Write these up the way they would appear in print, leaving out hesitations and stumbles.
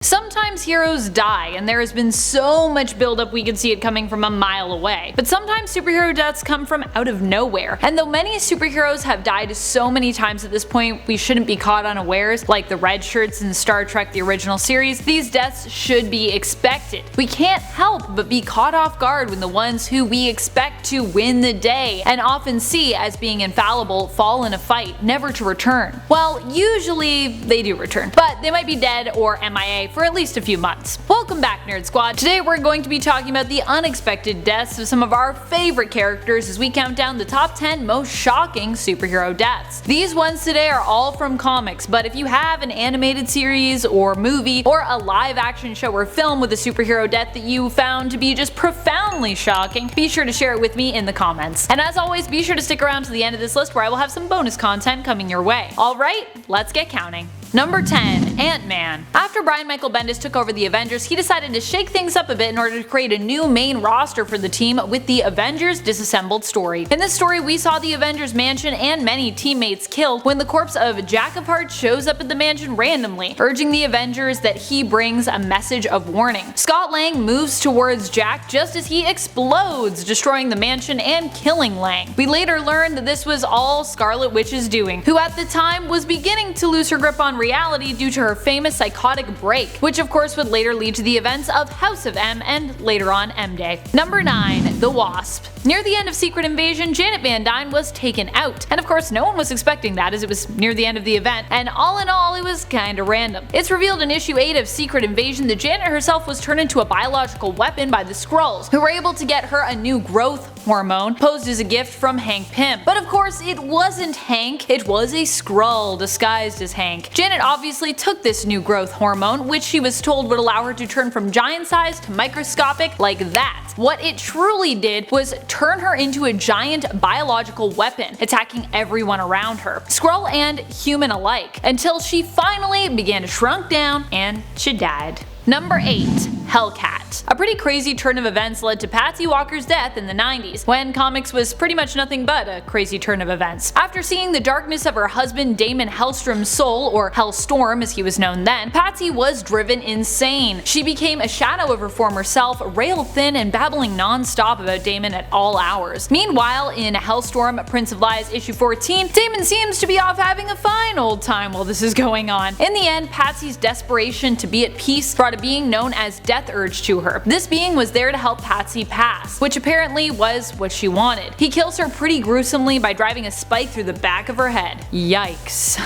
Sometimes heroes die, and there has been so much buildup we could see it coming from a mile away. But sometimes superhero deaths come from out of nowhere, and though many superheroes have died so many times at this point we shouldn't be caught unawares, like the red shirts in Star Trek the original series, these deaths should be expected. We can't help but be caught off guard when the ones who we expect to win the day, and often see as being infallible, fall in a fight, never to return. Well, usually they do return, but they might be dead or MIA for at least a few months. Welcome back, Nerd Squad. Today we're going to be talking about the unexpected deaths of some of our favorite characters as we count down the top 10 most shocking superhero deaths. These ones today are all from comics, but if you have an animated series or movie or a live action show or film with a superhero death that you found to be just profoundly shocking, be sure to share it with me in the comments. And as always, be sure to stick around to the end of this list where I will have some bonus content coming your way. Alright, let's get counting. Number 10. Ant-Man. After Brian Michael Bendis took over the Avengers, he decided to shake things up a bit in order to create a new main roster for the team with the Avengers Disassembled story. In this story, we saw the Avengers mansion and many teammates killed when the corpse of Jack of Hearts shows up at the mansion randomly, urging the Avengers that he brings a message of warning. Scott Lang moves towards Jack just as he explodes, destroying the mansion and killing Lang. We later learned that this was all Scarlet Witch's doing, who at the time was beginning to lose her grip on reality due to her famous psychotic break, which of course would later lead to the events of House of M and later on M-Day. Number 9. The Wasp. Near the end of Secret Invasion, Janet Van Dyne was taken out, and of course no one was expecting that as it was near the end of the event, and all in all it was kinda random. It's revealed in issue 8 of Secret Invasion that Janet herself was turned into a biological weapon by the Skrulls, who were able to get her a new growth hormone posed as a gift from Hank Pym. But of course it wasn't Hank, it was a Skrull disguised as Hank. Janet obviously took this new growth hormone, which she was told would allow her to turn from giant size to microscopic like that. What it truly did was turn her into a giant biological weapon, attacking everyone around her, Skrull and human alike, until she finally began to shrink down and she died. Number 8. HELLCAT. A pretty crazy turn of events led to Patsy Walker's death in the 90s, when comics was pretty much nothing but a crazy turn of events. After seeing the darkness of her husband Damon Hellstrom's soul, or Hellstorm as he was known then, Patsy was driven insane. She became a shadow of her former self, rail thin and babbling non-stop about Damon at all hours. Meanwhile, in Hellstorm Prince of Lies issue 14, Damon seems to be off having a fine old time while this is going on. In the end, Patsy's desperation to be at peace brought a being known as Death Urge to her. This being was there to help Patsy pass, which apparently was what she wanted. He kills her pretty gruesomely by driving a spike through the back of her head. Yikes.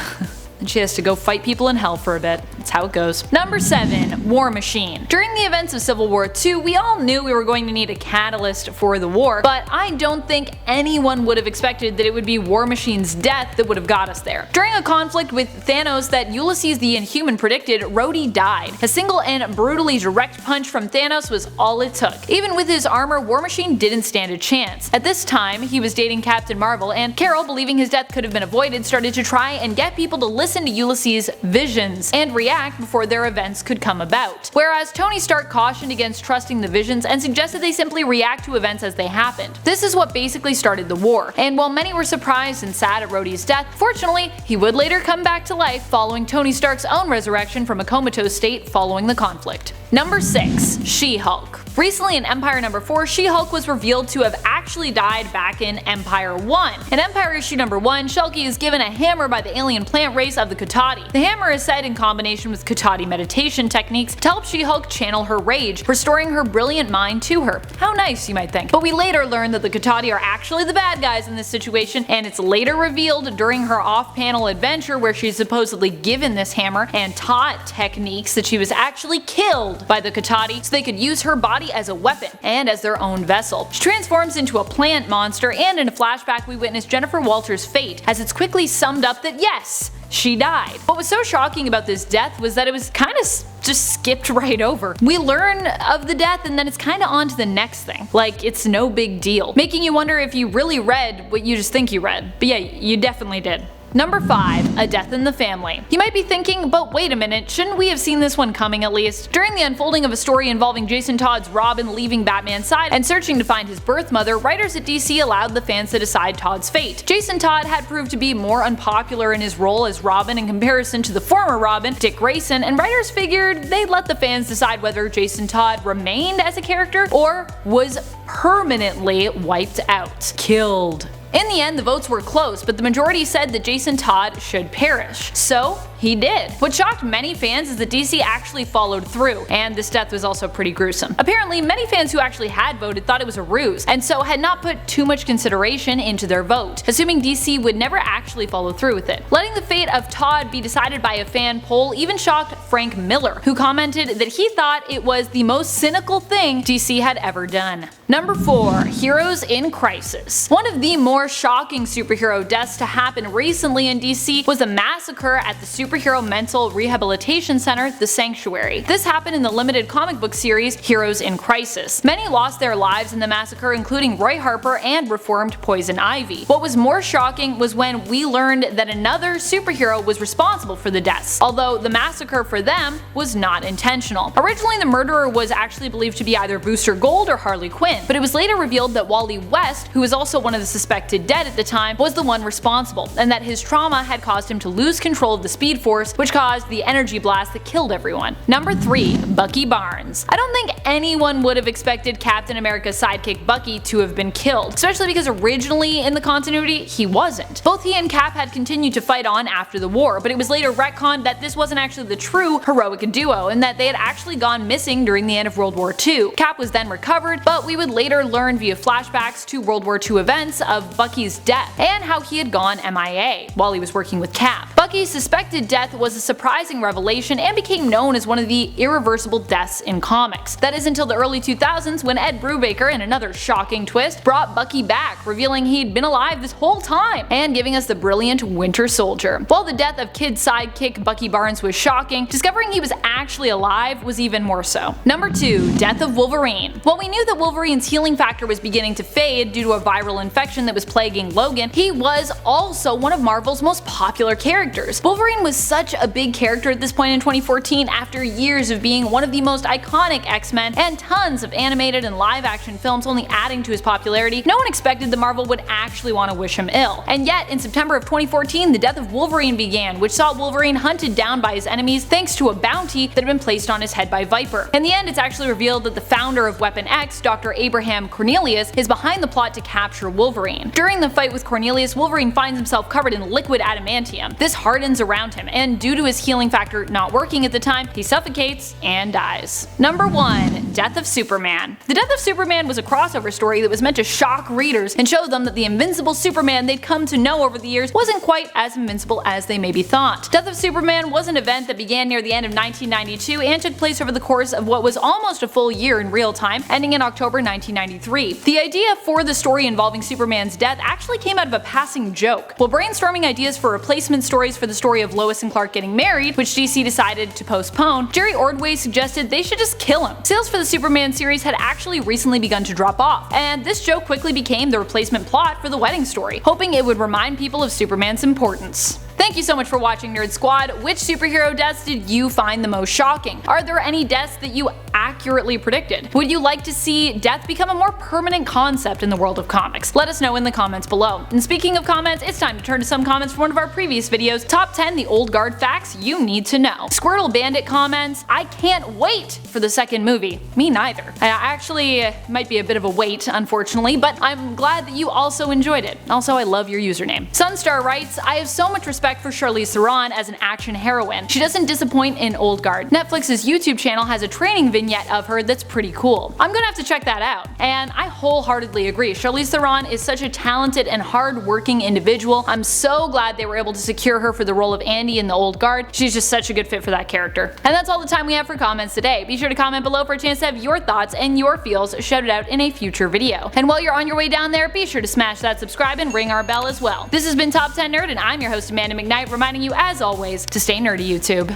And she has to go fight people in hell for a bit. That's how it goes. Number 7. War Machine. During the events of Civil War II, we all knew we were going to need a catalyst for the war, but I don't think anyone would have expected that it would be War Machine's death that would have got us there. During a conflict with Thanos that Ulysses the Inhuman predicted, Rhodey died. A single and brutally direct punch from Thanos was all it took. Even with his armor, War Machine didn't stand a chance. At this time, he was dating Captain Marvel, and Carol, believing his death could have been avoided, started to try and get people to listen to Ulysses' visions and react before their events could come about. Whereas Tony Stark cautioned against trusting the visions and suggested they simply react to events as they happened. This is what basically started the war, and while many were surprised and sad at Rhodey's death, fortunately he would later come back to life following Tony Stark's own resurrection from a comatose state following the conflict. Number 6. She-Hulk. Recently in Empire number 4, She-Hulk was revealed to have actually died back in Empire 1. In Empire issue number 1, Shulky is given a hammer by the alien plant race of the Kotati. The hammer is said in combination with Kotati meditation techniques to help She-Hulk channel her rage, restoring her brilliant mind to her. How nice, you might think. But we later learn that the Kotati are actually the bad guys in this situation, and it's later revealed during her off-panel adventure where she's supposedly given this hammer and taught techniques that she was actually killed by the Kotati so they could use her body as a weapon and as their own vessel. She transforms into a plant monster, and in a flashback we witness Jennifer Walters' fate as it's quickly summed up that yes, she died. What was so shocking about this death was that it was kinda just skipped right over. We learn of the death and then it's kinda on to the next thing. Like, it's no big deal. Making you wonder if you really read what you just think you read. But yeah, you definitely did. Number 5. A death in the family. You might be thinking, but wait a minute, shouldn't we have seen this one coming at least? During the unfolding of a story involving Jason Todd's Robin leaving Batman's side and searching to find his birth mother, writers at DC allowed the fans to decide Todd's fate. Jason Todd had proved to be more unpopular in his role as Robin in comparison to the former Robin, Dick Grayson, and writers figured they'd let the fans decide whether Jason Todd remained as a character or was permanently wiped out. Killed. In the end, the votes were close, but the majority said that Jason Todd should perish. So, he did. What shocked many fans is that DC actually followed through, and this death was also pretty gruesome. Apparently, many fans who actually had voted thought it was a ruse, and so had not put too much consideration into their vote, assuming DC would never actually follow through with it. Letting the fate of Todd be decided by a fan poll even shocked Frank Miller, who commented that he thought it was the most cynical thing DC had ever done. Number 4. Heroes in Crisis. One of the more shocking superhero deaths to happen recently in DC was a massacre at the superhero mental rehabilitation center, The Sanctuary. This happened in the limited comic book series Heroes in Crisis. Many lost their lives in the massacre, including Roy Harper and reformed Poison Ivy. What was more shocking was when we learned that another superhero was responsible for the deaths, although the massacre for them was not intentional. Originally, the murderer was actually believed to be either Booster Gold or Harley Quinn, but it was later revealed that Wally West, who was also one of the suspected dead at the time, was the one responsible, and that his trauma had caused him to lose control of the Speed Force, which caused the energy blast that killed everyone. Number 3. Bucky Barnes. I don't think anyone would have expected Captain America's sidekick Bucky to have been killed, especially because originally in the continuity he wasn't. Both he and Cap had continued to fight on after the war, but it was later retconned that this wasn't actually the true heroic duo, and that they had actually gone missing during the end of World War II. Cap was then recovered, but we would later learn via flashbacks to World War II events of Bucky's death and how he had gone MIA while he was working with Cap. Bucky's suspected death was a surprising revelation and became known as one of the irreversible deaths in comics. That is until the early 2000s when Ed Brubaker, in another shocking twist, brought Bucky back, revealing he'd been alive this whole time and giving us the brilliant Winter Soldier. While the death of kid sidekick Bucky Barnes was shocking, discovering he was actually alive was even more so. Number 2. Death of Wolverine. While we knew that Wolverine's healing factor was beginning to fade due to a viral infection that was plaguing Logan, he was also one of Marvel's most popular characters. Wolverine was such a big character at this point in 2014 after years of being one of the most iconic X-Men and tons of animated and live action films only adding to his popularity. No one expected that Marvel would actually want to wish him ill. And yet, in September of 2014, the death of Wolverine began, which saw Wolverine hunted down by his enemies thanks to a bounty that had been placed on his head by Viper. In the end, it's actually revealed that the founder of Weapon X, Dr. Abraham Cornelius, is behind the plot to capture Wolverine. During the fight with Cornelius, Wolverine finds himself covered in liquid adamantium. This hardens around him, and due to his healing factor not working at the time, he suffocates and dies. Number 1. Death of Superman. The Death of Superman was a crossover story that was meant to shock readers and show them that the invincible Superman they'd come to know over the years wasn't quite as invincible as they maybe thought. Death of Superman was an event that began near the end of 1992 and took place over the course of what was almost a full year in real time, ending in October 1993. The idea for the story involving Superman's death actually came out of a passing joke. While brainstorming ideas for replacement stories for the story of Lois and Clark getting married, which DC decided to postpone, Jerry Ordway suggested they should just kill him. Sales for the Superman series had actually recently begun to drop off, and this joke quickly became the replacement plot for the wedding story, hoping it would remind people of Superman's importance. Thank you so much for watching, Nerd Squad. Which superhero deaths did you find the most shocking? Are there any deaths that you accurately predicted? Would you like to see death become a more permanent concept in the world of comics? Let us know in the comments below. And speaking of comments, it's time to turn to some comments from one of our previous videos, Top 10 The Old Guard Facts You Need to Know. Squirtle Bandit comments, I can't wait for the second movie. Me neither. Actually, might be a bit of a wait, unfortunately, but I'm glad that you also enjoyed it. Also, I love your username. Sunstar writes, I have so much respect for Charlize Theron as an action heroine. She doesn't disappoint in Old Guard. Netflix's YouTube channel has a training vignette of her that's pretty cool. I'm gonna have to check that out. And I wholeheartedly agree. Charlize Theron is such a talented and hard-working individual. I'm so glad they were able to secure her for the role of Andy in the Old Guard. She's just such a good fit for that character. And that's all the time we have for comments today. Be sure to comment below for a chance to have your thoughts and your feels shouted out in a future video. And while you're on your way down there, be sure to smash that subscribe and ring our bell as well. This has been Top 10 Nerd, and I'm your host Amanda McKnight, reminding you as always to stay nerdy, YouTube.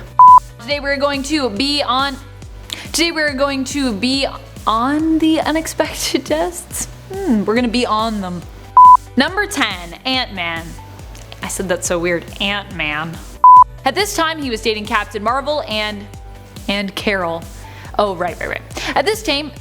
Today we're going to be on the unexpected tests. We're gonna be on them. Number 10, Ant-Man. I said that so weird. Ant-Man. At this time he was dating Captain Marvel and Carol. Oh, right. At this team,